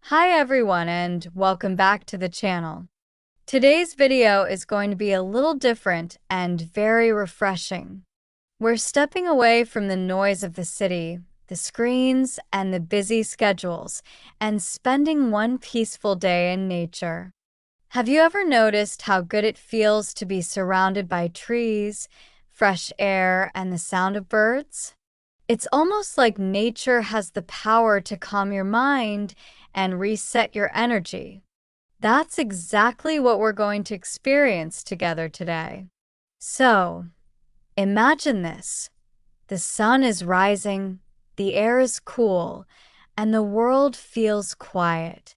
Hi everyone and welcome back to the channel. Today's video is going to be a little different and very refreshing. We're stepping away from the noise of the city, the screens, and the busy schedules, and spending one peaceful day in nature. Have you ever noticed how good it feels to be surrounded by trees, fresh air, and the sound of birds? It's almost like nature has the power to calm your mind and reset your energy. That's exactly what we're going to experience together today. So, imagine this. The sun is rising, the air is cool, and the world feels quiet.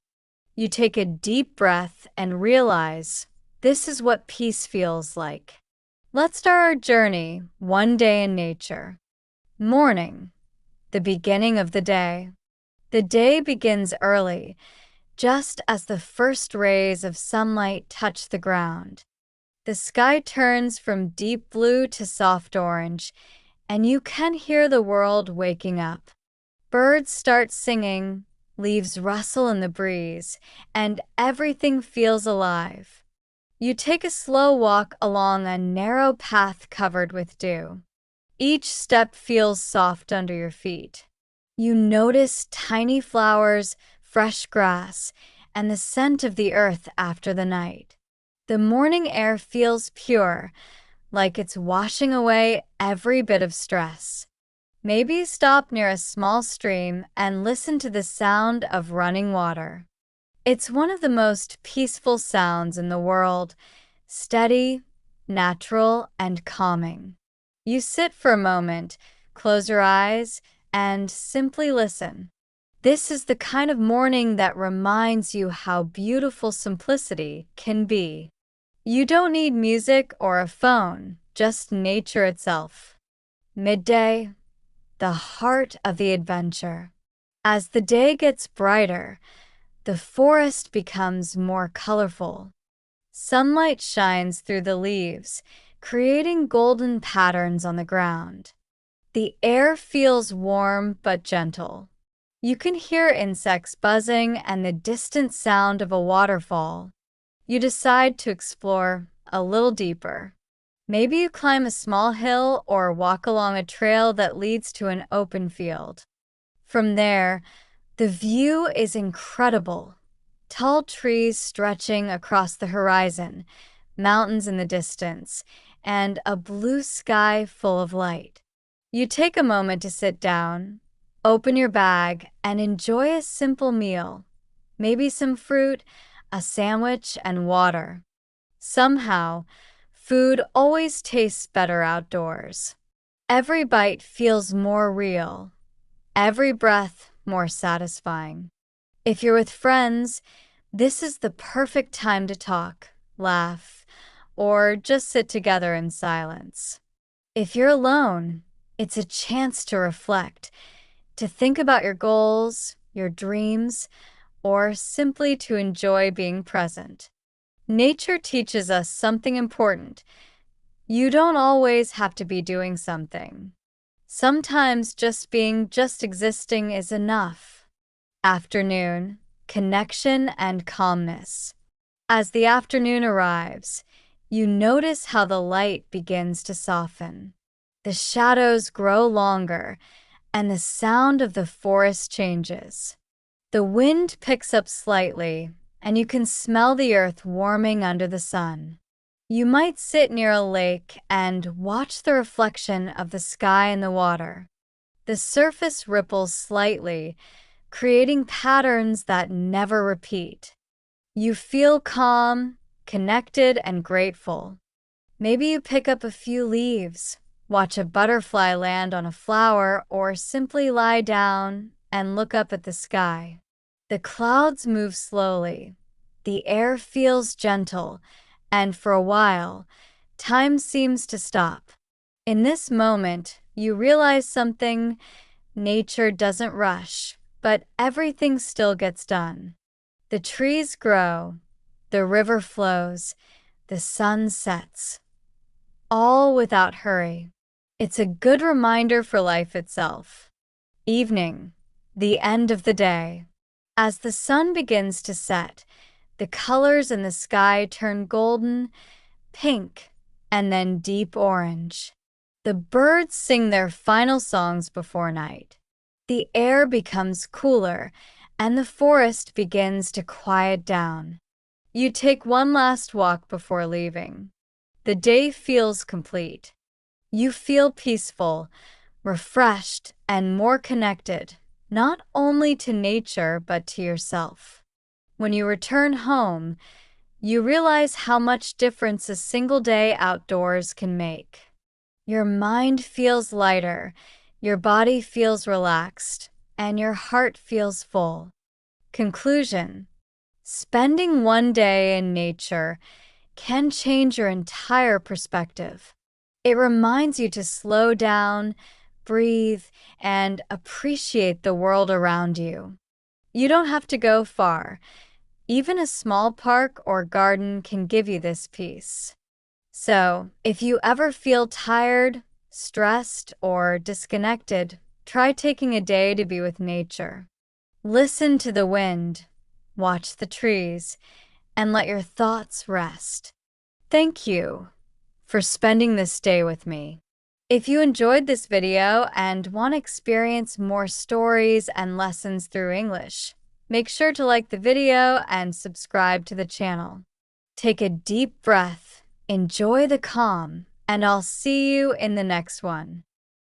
You take a deep breath and realize this is what peace feels like. Let's start our journey one day in nature. Morning, the beginning of the day. The day begins early, just as the first rays of sunlight touch the ground. The sky turns from deep blue to soft orange, and you can hear the world waking up. Birds start singing, leaves rustle in the breeze, and everything feels alive. You take a slow walk along a narrow path covered with dew. Each step feels soft under your feet. You notice tiny flowers, fresh grass, and the scent of the earth after the night. The morning air feels pure, like it's washing away every bit of stress. Maybe stop near a small stream and listen to the sound of running water. It's one of the most peaceful sounds in the world, steady, natural, and calming. You sit for a moment, close your eyes, and simply listen. This is the kind of morning that reminds you how beautiful simplicity can be. You don't need music or a phone, just nature itself. Midday, the heart of the adventure. As the day gets brighter, the forest becomes more colorful. Sunlight shines through the leaves, creating golden patterns on the ground. The air feels warm but gentle. You can hear insects buzzing and the distant sound of a waterfall. You decide to explore a little deeper. Maybe you climb a small hill or walk along a trail that leads to an open field. From there, the view is incredible. Tall trees stretching across the horizon, mountains in the distance, and a blue sky full of light. You take a moment to sit down, open your bag, and enjoy a simple meal. Maybe some fruit, a sandwich, and water. Somehow, food always tastes better outdoors. Every bite feels more real, every breath more satisfying. If you're with friends, this is the perfect time to talk, laugh, or just sit together in silence. If you're alone, it's a chance to reflect, to think about your goals, your dreams, or simply to enjoy being present. Nature teaches us something important. You don't always have to be doing something. Sometimes just existing is enough. Afternoon, connection and calmness. As the afternoon arrives, you notice how the light begins to soften. The shadows grow longer, and the sound of the forest changes. The wind picks up slightly, and you can smell the earth warming under the sun. You might sit near a lake and watch the reflection of the sky and the water. The surface ripples slightly, creating patterns that never repeat. You feel calm, connected, and grateful. Maybe you pick up a few leaves, watch a butterfly land on a flower, or simply lie down and look up at the sky. The clouds move slowly, the air feels gentle, and for a while, time seems to stop. In this moment, you realize something: nature doesn't rush, but everything still gets done. The trees grow, the river flows, the sun sets, all without hurry. It's a good reminder for life itself. Evening, the end of the day. As the sun begins to set, the colors in the sky turn golden, pink, and then deep orange. The birds sing their final songs before night. The air becomes cooler, and the forest begins to quiet down. You take one last walk before leaving. The day feels complete. You feel peaceful, refreshed, and more connected, not only to nature but to yourself. When you return home, you realize how much difference a single day outdoors can make. Your mind feels lighter, your body feels relaxed, and your heart feels full. Conclusion: spending one day in nature can change your entire perspective. It reminds you to slow down, breathe, and appreciate the world around you. You don't have to go far. Even a small park or garden can give you this peace. So, if you ever feel tired, stressed, or disconnected, try taking a day to be with nature. Listen to the wind, watch the trees, and let your thoughts rest. Thank you for spending this day with me. If you enjoyed this video and want to experience more stories and lessons through English, make sure to like the video and subscribe to the channel. Take a deep breath, enjoy the calm, and I'll see you in the next one.